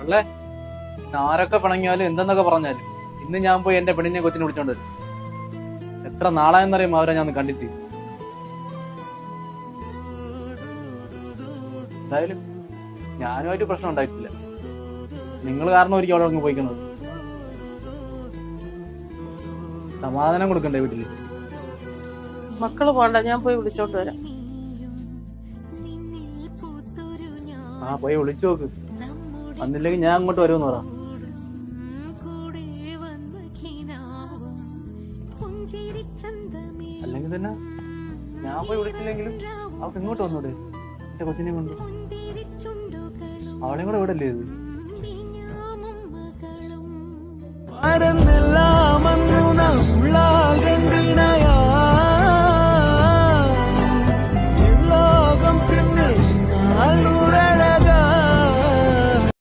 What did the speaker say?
അല്ലേ ആരൊക്കെ പിണങ്ങിയാലും എന്തെന്നൊക്കെ പറഞ്ഞാലും ഇന്ന് ഞാൻ പോയി എന്റെ പെണ്ണിനെ കൊച്ചിനെ വിളിച്ചോണ്ട് വരും. എത്ര നാളായെന്നറിയാം അവരെ ഞാൻ കണ്ടിട്ട്. എന്തായാലും ഞാനുമായിട്ട് പ്രശ്നം ഉണ്ടായിട്ടില്ല. നിങ്ങൾ കാരണം ഒരിക്കലും അവിടെ അങ്ങ് പോയിക്കുന്നത്. സമാധാനം കൊടുക്കണ്ടേ വീട്ടില്? മക്കള് പോണ്ട, ഞാൻ പോയി വിളിച്ചോണ്ട് വരാം. പോയി വിളിച്ചു നോക്ക്. വന്നില്ലെങ്കിൽ ഞാൻ അങ്ങോട്ട് വരുമെന്ന് പറ. അല്ലെങ്കിൽ തന്നെ ഞാൻ പോയി വിളിച്ചില്ലെങ്കിലും അവർക്ക് ഇങ്ങോട്ട് വന്നൂടെ എന്റെ കൊച്ചിനെ കൊണ്ട്? അവളെയും കൂടെ വിടല്ലേ ഇത്?